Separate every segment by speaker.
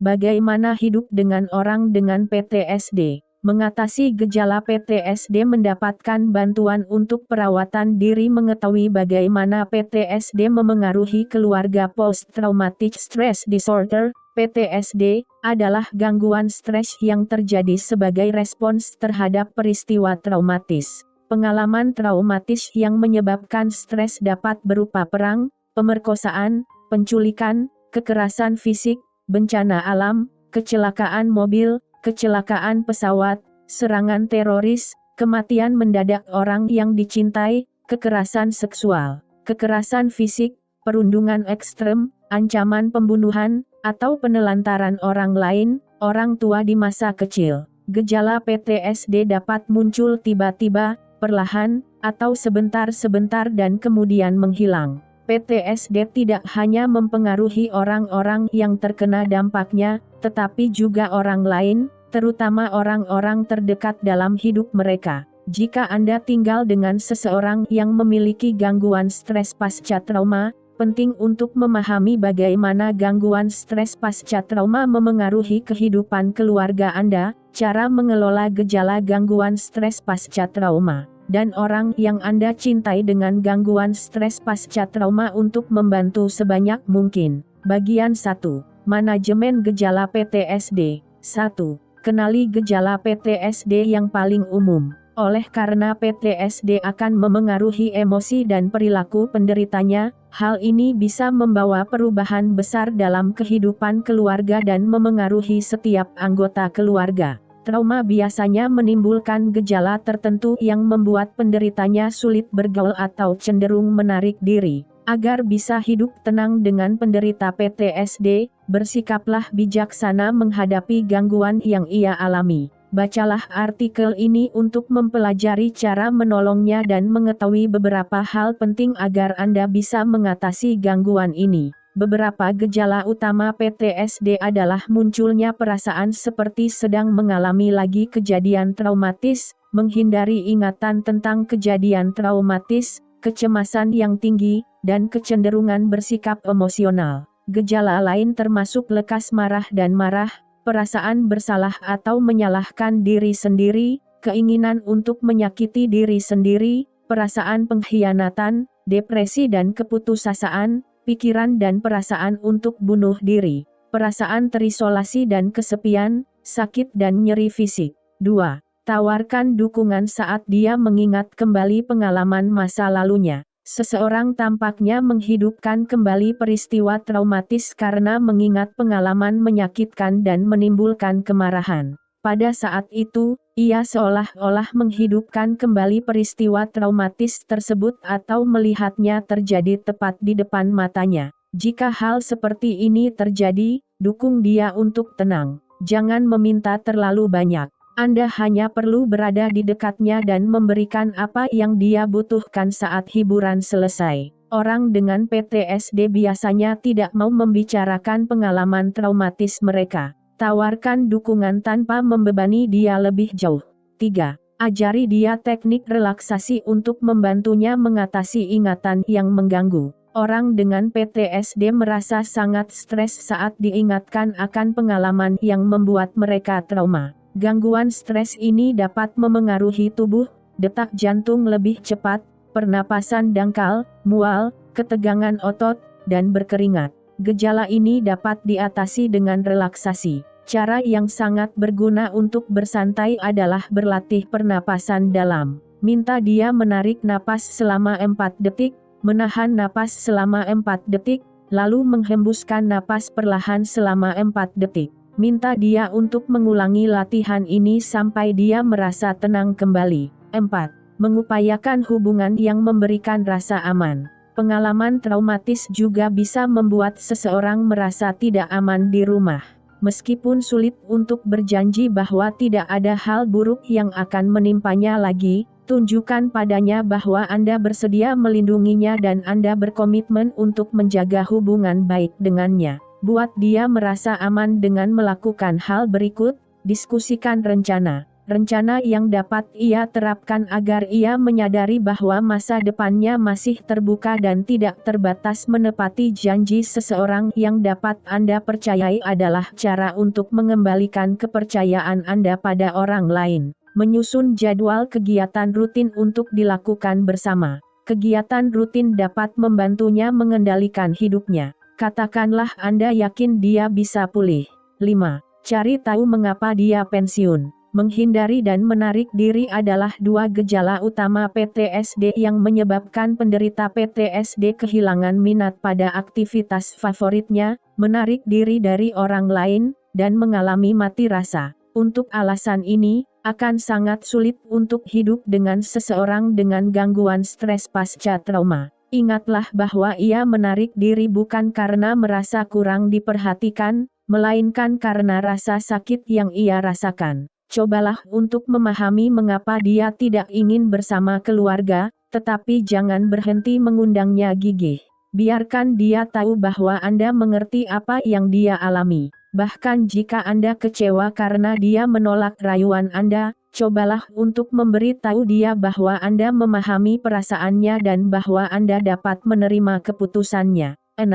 Speaker 1: Bagaimana hidup dengan orang dengan PTSD? Mengatasi gejala PTSD, mendapatkan bantuan untuk perawatan diri. Mengetahui bagaimana PTSD memengaruhi keluarga. Post-Traumatic Stress Disorder (PTSD) adalah gangguan stres yang terjadi sebagai respons terhadap peristiwa traumatis. Pengalaman traumatis yang menyebabkan stres dapat berupa perang, pemerkosaan, penculikan, kekerasan fisik, bencana alam, kecelakaan mobil, kecelakaan pesawat, serangan teroris, kematian mendadak orang yang dicintai, kekerasan seksual, kekerasan fisik, perundungan ekstrem, ancaman pembunuhan, atau penelantaran orang lain, orang tua di masa kecil. Gejala PTSD dapat muncul tiba-tiba, perlahan, atau sebentar-sebentar dan kemudian menghilang. PTSD tidak hanya mempengaruhi orang-orang yang terkena dampaknya, tetapi juga orang lain, terutama orang-orang terdekat dalam hidup mereka. Jika Anda tinggal dengan seseorang yang memiliki gangguan stres pasca trauma, penting untuk memahami bagaimana gangguan stres pasca trauma memengaruhi kehidupan keluarga Anda, cara mengelola gejala gangguan stres pasca trauma, dan orang yang Anda cintai dengan gangguan stres pasca trauma untuk membantu sebanyak mungkin. Bagian 1. Manajemen gejala PTSD. 1. Kenali gejala PTSD yang paling umum. Oleh karena PTSD akan memengaruhi emosi dan perilaku penderitanya, hal ini bisa membawa perubahan besar dalam kehidupan keluarga dan memengaruhi setiap anggota keluarga. Trauma biasanya menimbulkan gejala tertentu yang membuat penderitanya sulit bergaul atau cenderung menarik diri. Agar bisa hidup tenang dengan penderita PTSD, bersikaplah bijaksana menghadapi gangguan yang ia alami. Bacalah artikel ini untuk mempelajari cara menolongnya dan mengetahui beberapa hal penting agar Anda bisa mengatasi gangguan ini. Beberapa gejala utama PTSD adalah munculnya perasaan seperti sedang mengalami lagi kejadian traumatis, menghindari ingatan tentang kejadian traumatis, kecemasan yang tinggi, dan kecenderungan bersikap emosional. Gejala lain termasuk lekas marah dan marah, perasaan bersalah atau menyalahkan diri sendiri, keinginan untuk menyakiti diri sendiri, perasaan pengkhianatan, depresi dan keputusasaan, pikiran dan perasaan untuk bunuh diri, perasaan terisolasi dan kesepian, sakit dan nyeri fisik. 2. Tawarkan dukungan saat dia mengingat kembali pengalaman masa lalunya. Seseorang tampaknya menghidupkan kembali peristiwa traumatis karena mengingat pengalaman menyakitkan dan menimbulkan kemarahan. Pada saat itu, ia seolah-olah menghidupkan kembali peristiwa traumatis tersebut atau melihatnya terjadi tepat di depan matanya. Jika hal seperti ini terjadi, dukung dia untuk tenang. Jangan meminta terlalu banyak. Anda hanya perlu berada di dekatnya dan memberikan apa yang dia butuhkan saat hiburan selesai. Orang dengan PTSD biasanya tidak mau membicarakan pengalaman traumatis mereka. Tawarkan dukungan tanpa membebani dia lebih jauh. 3. Ajari dia teknik relaksasi untuk membantunya mengatasi ingatan yang mengganggu. Orang dengan PTSD merasa sangat stres saat diingatkan akan pengalaman yang membuat mereka trauma. Gangguan stres ini dapat memengaruhi tubuh, detak jantung lebih cepat, pernapasan dangkal, mual, ketegangan otot, dan berkeringat. Gejala ini dapat diatasi dengan relaksasi. Cara yang sangat berguna untuk bersantai adalah berlatih pernapasan dalam. Minta dia menarik napas selama 4 detik, menahan napas selama 4 detik, lalu menghembuskan napas perlahan selama 4 detik. Minta dia untuk mengulangi latihan ini sampai dia merasa tenang kembali. 4. Mengupayakan hubungan yang memberikan rasa aman. Pengalaman traumatis juga bisa membuat seseorang merasa tidak aman di rumah. Meskipun sulit untuk berjanji bahwa tidak ada hal buruk yang akan menimpanya lagi, tunjukkan padanya bahwa Anda bersedia melindunginya dan Anda berkomitmen untuk menjaga hubungan baik dengannya. Buat dia merasa aman dengan melakukan hal berikut, diskusikan rencana. rencana yang dapat ia terapkan agar ia menyadari bahwa masa depannya masih terbuka dan tidak terbatas. Menepati janji seseorang yang dapat Anda percayai adalah cara untuk mengembalikan kepercayaan Anda pada orang lain. Menyusun jadwal kegiatan rutin untuk dilakukan bersama. Kegiatan rutin dapat membantunya mengendalikan hidupnya. Katakanlah Anda yakin dia bisa pulih. 5. Cari tahu mengapa dia pensiun. Menghindari dan menarik diri adalah dua gejala utama PTSD yang menyebabkan penderita PTSD kehilangan minat pada aktivitas favoritnya, menarik diri dari orang lain, dan mengalami mati rasa. Untuk alasan ini, akan sangat sulit untuk hidup dengan seseorang dengan gangguan stres pasca trauma. Ingatlah bahwa ia menarik diri bukan karena merasa kurang diperhatikan, melainkan karena rasa sakit yang ia rasakan. Cobalah untuk memahami mengapa dia tidak ingin bersama keluarga, tetapi jangan berhenti mengundangnya gigih. Biarkan dia tahu bahwa Anda mengerti apa yang dia alami. Bahkan jika Anda kecewa karena dia menolak rayuan Anda, cobalah untuk memberi tahu dia bahwa Anda memahami perasaannya dan bahwa Anda dapat menerima keputusannya. 6.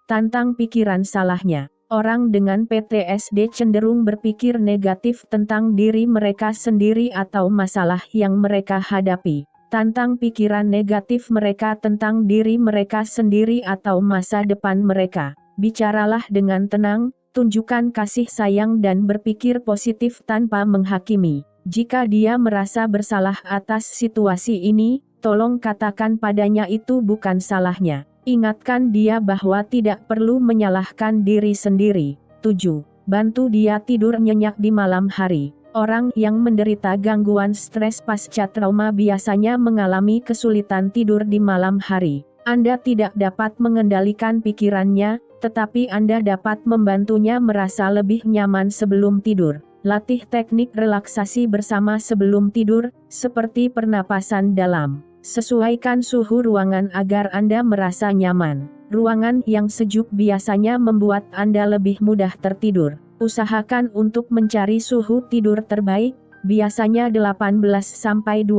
Speaker 1: Tantang pikiran salahnya. Orang dengan PTSD cenderung berpikir negatif tentang diri mereka sendiri atau masalah yang mereka hadapi. Tantang pikiran negatif mereka tentang diri mereka sendiri atau masa depan mereka. Bicaralah dengan tenang, tunjukkan kasih sayang dan berpikir positif tanpa menghakimi. Jika dia merasa bersalah atas situasi ini, tolong katakan padanya itu bukan salahnya. Ingatkan dia bahwa tidak perlu menyalahkan diri sendiri. 7. Bantu dia tidur nyenyak di malam hari. Orang yang menderita gangguan stres pasca trauma biasanya mengalami kesulitan tidur di malam hari. Anda tidak dapat mengendalikan pikirannya, tetapi Anda dapat membantunya merasa lebih nyaman sebelum tidur. Latih teknik relaksasi bersama sebelum tidur, seperti pernapasan dalam. Sesuaikan suhu ruangan agar Anda merasa nyaman. Ruangan yang sejuk biasanya membuat Anda lebih mudah tertidur. Usahakan untuk mencari suhu tidur terbaik, biasanya 18-22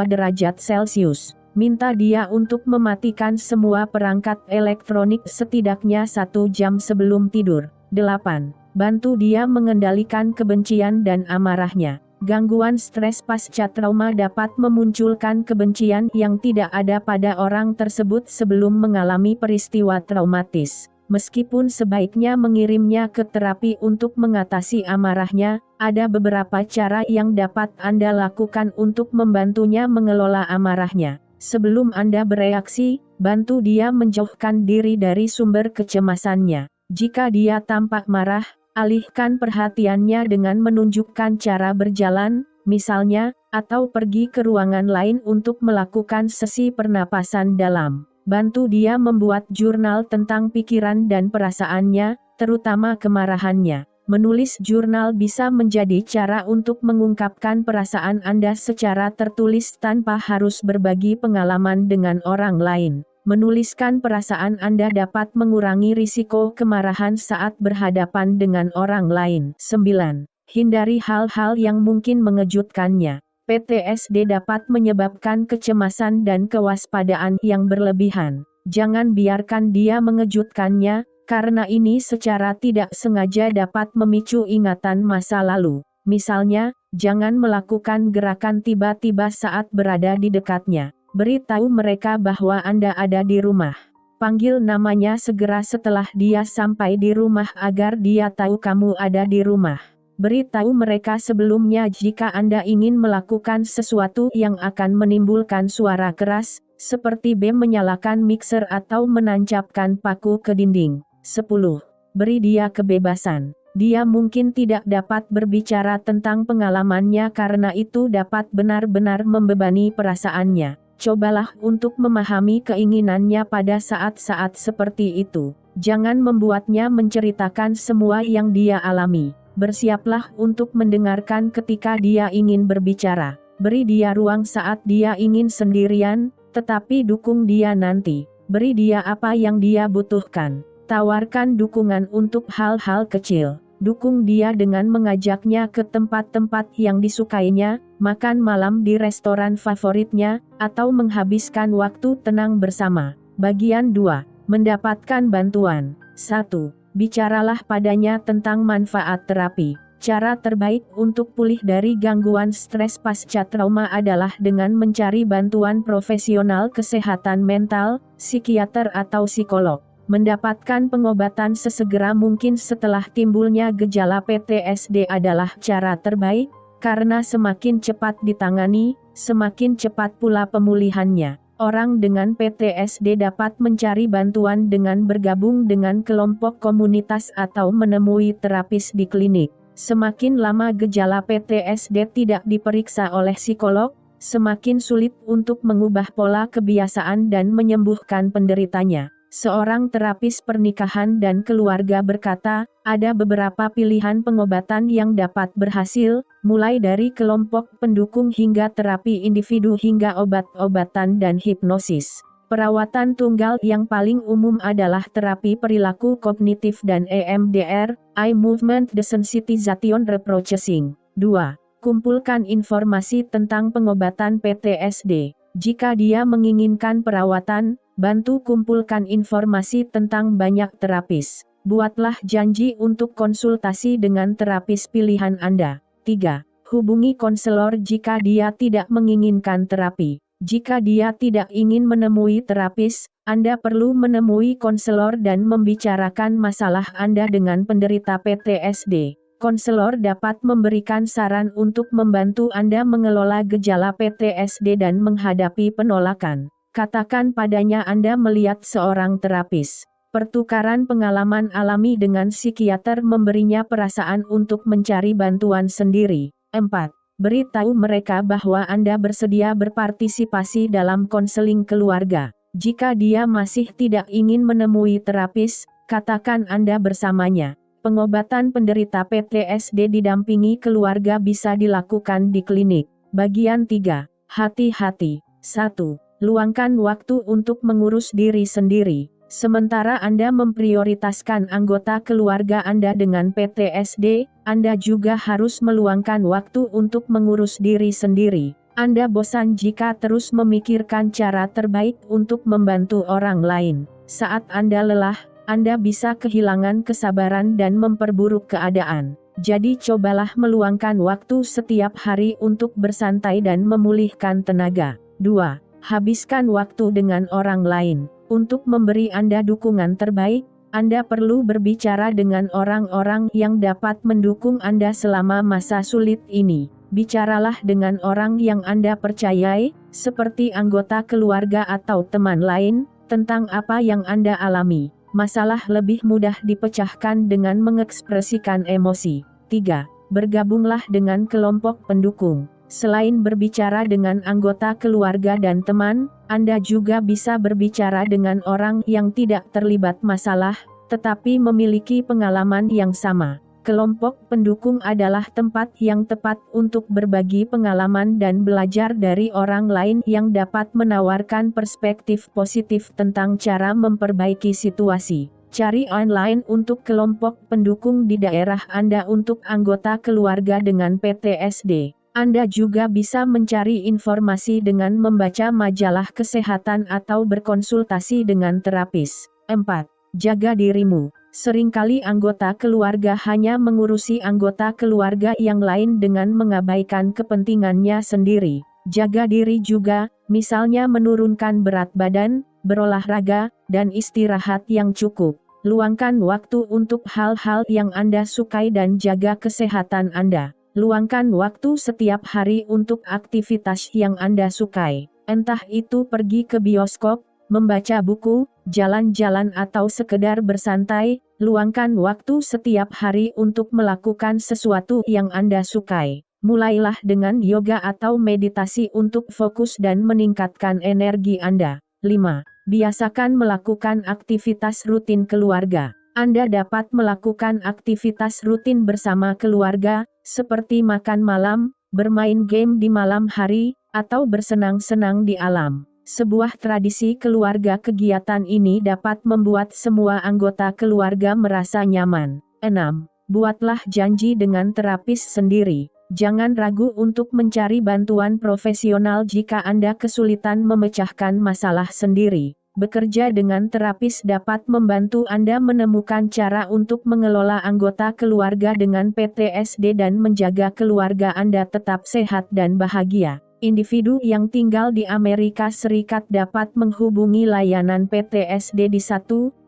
Speaker 1: derajat Celcius. Minta dia untuk mematikan semua perangkat elektronik setidaknya 1 jam sebelum tidur. 8. Bantu dia mengendalikan kebencian dan amarahnya. Gangguan stres pasca trauma dapat memunculkan kebencian yang tidak ada pada orang tersebut sebelum mengalami peristiwa traumatis. Meskipun sebaiknya mengirimnya ke terapi untuk mengatasi amarahnya, ada beberapa cara yang dapat Anda lakukan untuk membantunya mengelola amarahnya. Sebelum Anda bereaksi, bantu dia menjauhkan diri dari sumber kecemasannya. Jika dia tampak marah, alihkan perhatiannya dengan menunjukkan cara berjalan, misalnya, atau pergi ke ruangan lain untuk melakukan sesi pernapasan dalam. Bantu dia membuat jurnal tentang pikiran dan perasaannya, terutama kemarahannya. Menulis jurnal bisa menjadi cara untuk mengungkapkan perasaan Anda secara tertulis tanpa harus berbagi pengalaman dengan orang lain. Menuliskan perasaan Anda dapat mengurangi risiko kemarahan saat berhadapan dengan orang lain. 9. Hindari hal-hal yang mungkin mengejutkannya. PTSD dapat menyebabkan kecemasan dan kewaspadaan yang berlebihan. Jangan biarkan dia mengejutkannya, karena ini secara tidak sengaja dapat memicu ingatan masa lalu. Misalnya, jangan melakukan gerakan tiba-tiba saat berada di dekatnya. Beritahu mereka bahwa Anda ada di rumah. Panggil namanya segera setelah dia sampai di rumah agar dia tahu kamu ada di rumah. Beritahu mereka sebelumnya jika Anda ingin melakukan sesuatu yang akan menimbulkan suara keras, seperti menyalakan mixer atau menancapkan paku ke dinding. 10. Beri dia kebebasan. Dia mungkin tidak dapat berbicara tentang pengalamannya karena itu dapat benar-benar membebani perasaannya. Cobalah untuk memahami keinginannya pada saat-saat seperti itu. Jangan membuatnya menceritakan semua yang dia alami. Bersiaplah untuk mendengarkan ketika dia ingin berbicara. Beri dia ruang saat dia ingin sendirian, tetapi dukung dia nanti. Beri dia apa yang dia butuhkan. Tawarkan dukungan untuk hal-hal kecil. Dukung dia dengan mengajaknya ke tempat-tempat yang disukainya, makan malam di restoran favoritnya, atau menghabiskan waktu tenang bersama. Bagian 2. Mendapatkan bantuan. 1. Bicaralah padanya tentang manfaat terapi. Cara terbaik untuk pulih dari gangguan stres pasca trauma adalah dengan mencari bantuan profesional kesehatan mental, psikiater atau psikolog. Mendapatkan pengobatan sesegera mungkin setelah timbulnya gejala PTSD adalah cara terbaik, karena semakin cepat ditangani, semakin cepat pula pemulihannya. Orang dengan PTSD dapat mencari bantuan dengan bergabung dengan kelompok komunitas atau menemui terapis di klinik. Semakin lama gejala PTSD tidak diperiksa oleh psikolog, semakin sulit untuk mengubah pola kebiasaan dan menyembuhkan penderitanya. Seorang terapis pernikahan dan keluarga berkata, ada beberapa pilihan pengobatan yang dapat berhasil, mulai dari kelompok pendukung hingga terapi individu hingga obat-obatan dan hipnosis. Perawatan tunggal yang paling umum adalah terapi perilaku kognitif dan EMDR, Eye Movement Desensitization Reprocessing. 2. Kumpulkan informasi tentang pengobatan PTSD. Jika dia menginginkan perawatan, bantu kumpulkan informasi tentang banyak terapis. Buatlah janji untuk konsultasi dengan terapis pilihan Anda. 3. Hubungi konselor jika dia tidak menginginkan terapi. Jika dia tidak ingin menemui terapis, Anda perlu menemui konselor dan membicarakan masalah Anda dengan penderita PTSD. Konselor dapat memberikan saran untuk membantu Anda mengelola gejala PTSD dan menghadapi penolakan. Katakan padanya Anda melihat seorang terapis. Pertukaran pengalaman alami dengan psikiater memberinya perasaan untuk mencari bantuan sendiri. 4. Beritahu mereka bahwa Anda bersedia berpartisipasi dalam konseling keluarga. Jika dia masih tidak ingin menemui terapis, katakan Anda bersamanya. Pengobatan penderita PTSD didampingi keluarga bisa dilakukan di klinik. Bagian 3. Hati-hati. 1. Luangkan waktu untuk mengurus diri sendiri. Sementara Anda memprioritaskan anggota keluarga Anda dengan PTSD, Anda juga harus meluangkan waktu untuk mengurus diri sendiri. Anda bosan jika terus memikirkan cara terbaik untuk membantu orang lain. Saat Anda lelah, Anda bisa kehilangan kesabaran dan memperburuk keadaan. Jadi cobalah meluangkan waktu setiap hari untuk bersantai dan memulihkan tenaga. 2. Habiskan waktu dengan orang lain. Untuk memberi Anda dukungan terbaik, Anda perlu berbicara dengan orang-orang yang dapat mendukung Anda selama masa sulit ini. Bicaralah dengan orang yang Anda percayai, seperti anggota keluarga atau teman lain, tentang apa yang Anda alami. Masalah lebih mudah dipecahkan dengan mengekspresikan emosi. 3. Bergabunglah dengan kelompok pendukung. Selain berbicara dengan anggota keluarga dan teman, Anda juga bisa berbicara dengan orang yang tidak terlibat masalah, tetapi memiliki pengalaman yang sama. Kelompok pendukung adalah tempat yang tepat untuk berbagi pengalaman dan belajar dari orang lain yang dapat menawarkan perspektif positif tentang cara memperbaiki situasi. Cari online untuk kelompok pendukung di daerah Anda untuk anggota keluarga dengan PTSD. Anda juga bisa mencari informasi dengan membaca majalah kesehatan atau berkonsultasi dengan terapis. 4. Jaga dirimu. Seringkali anggota keluarga hanya mengurusi anggota keluarga yang lain dengan mengabaikan kepentingannya sendiri. Jaga diri juga, misalnya menurunkan berat badan, berolahraga, dan istirahat yang cukup. Luangkan waktu untuk hal-hal yang Anda sukai dan jaga kesehatan Anda. Luangkan waktu setiap hari untuk aktivitas yang Anda sukai. Entah itu pergi ke bioskop, membaca buku, jalan-jalan atau sekedar bersantai. Luangkan waktu setiap hari untuk melakukan sesuatu yang Anda sukai. Mulailah dengan yoga atau meditasi untuk fokus dan meningkatkan energi Anda. 5. Biasakan melakukan aktivitas rutin keluarga. Anda dapat melakukan aktivitas rutin bersama keluarga, seperti makan malam, bermain game di malam hari, atau bersenang-senang di alam. Sebuah tradisi keluarga, kegiatan ini dapat membuat semua anggota keluarga merasa nyaman. 6. Buatlah janji dengan terapis sendiri. Jangan ragu untuk mencari bantuan profesional jika Anda kesulitan memecahkan masalah sendiri. Bekerja dengan terapis dapat membantu Anda menemukan cara untuk mengelola anggota keluarga dengan PTSD dan menjaga keluarga Anda tetap sehat dan bahagia. Individu yang tinggal di Amerika Serikat dapat menghubungi layanan PTSD di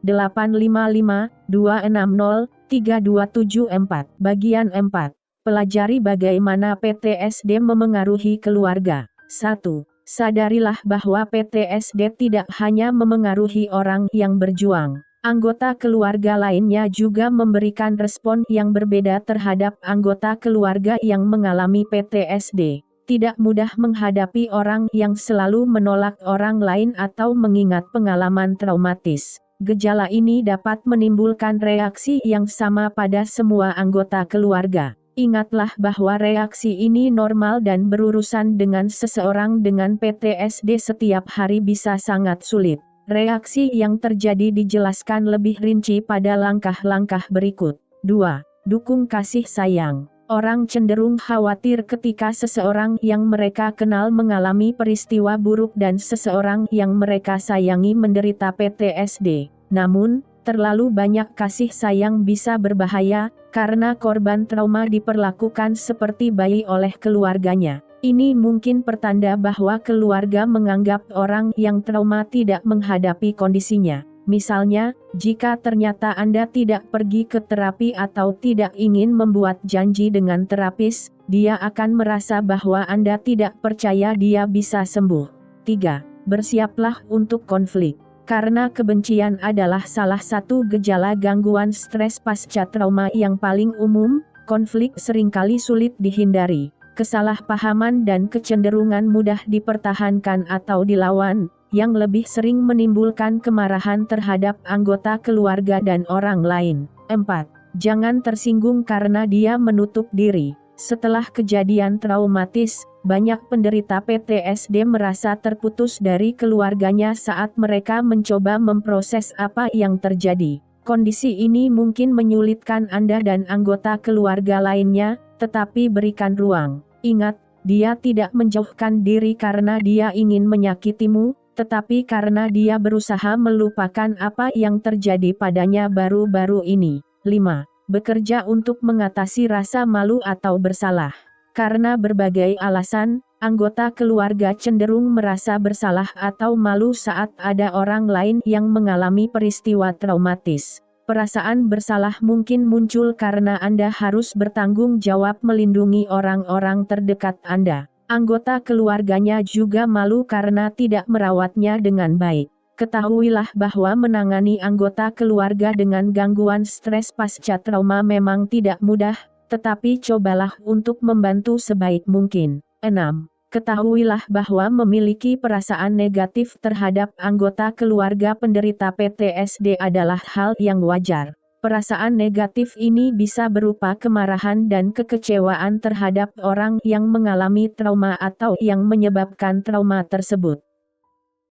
Speaker 1: 1-855-260-3274. Bagian 4. Pelajari bagaimana PTSD memengaruhi keluarga. 1. Sadarilah bahwa PTSD tidak hanya memengaruhi orang yang berjuang. Anggota keluarga lainnya juga memberikan respon yang berbeda terhadap anggota keluarga yang mengalami PTSD. Tidak mudah menghadapi orang yang selalu menolak orang lain atau mengingat pengalaman traumatis. Gejala ini dapat menimbulkan reaksi yang sama pada semua anggota keluarga. Ingatlah bahwa reaksi ini normal dan berurusan dengan seseorang dengan PTSD setiap hari bisa sangat sulit. Reaksi yang terjadi dijelaskan lebih rinci pada langkah-langkah berikut. 2. Dukung kasih sayang. Orang cenderung khawatir ketika seseorang yang mereka kenal mengalami peristiwa buruk dan seseorang yang mereka sayangi menderita PTSD. Namun, terlalu banyak kasih sayang bisa berbahaya, karena korban trauma diperlakukan seperti bayi oleh keluarganya. Ini mungkin pertanda bahwa keluarga menganggap orang yang trauma tidak menghadapi kondisinya. Misalnya, jika ternyata Anda tidak pergi ke terapi atau tidak ingin membuat janji dengan terapis, dia akan merasa bahwa Anda tidak percaya dia bisa sembuh. 3. Bersiaplah untuk konflik. Karena kebencian adalah salah satu gejala gangguan stres pasca trauma yang paling umum, konflik seringkali sulit dihindari. Kesalahpahaman dan kecenderungan mudah dipertahankan atau dilawan, yang lebih sering menimbulkan kemarahan terhadap anggota keluarga dan orang lain. 4. Jangan tersinggung karena dia menutup diri. Setelah kejadian traumatis, banyak penderita PTSD merasa terputus dari keluarganya saat mereka mencoba memproses apa yang terjadi. Kondisi ini mungkin menyulitkan Anda dan anggota keluarga lainnya, tetapi berikan ruang. Ingat, dia tidak menjauhkan diri karena dia ingin menyakitimu, tetapi karena dia berusaha melupakan apa yang terjadi padanya baru-baru ini. 5. Bekerja untuk mengatasi rasa malu atau bersalah. Karena berbagai alasan, anggota keluarga cenderung merasa bersalah atau malu saat ada orang lain yang mengalami peristiwa traumatis. Perasaan bersalah mungkin muncul karena Anda harus bertanggung jawab melindungi orang-orang terdekat Anda. Anggota keluarganya juga malu karena tidak merawatnya dengan baik. Ketahuilah bahwa menangani anggota keluarga dengan gangguan stres pasca trauma memang tidak mudah, tetapi cobalah untuk membantu sebaik mungkin. 6. Ketahuilah bahwa memiliki perasaan negatif terhadap anggota keluarga penderita PTSD adalah hal yang wajar. Perasaan negatif ini bisa berupa kemarahan dan kekecewaan terhadap orang yang mengalami trauma atau yang menyebabkan trauma tersebut.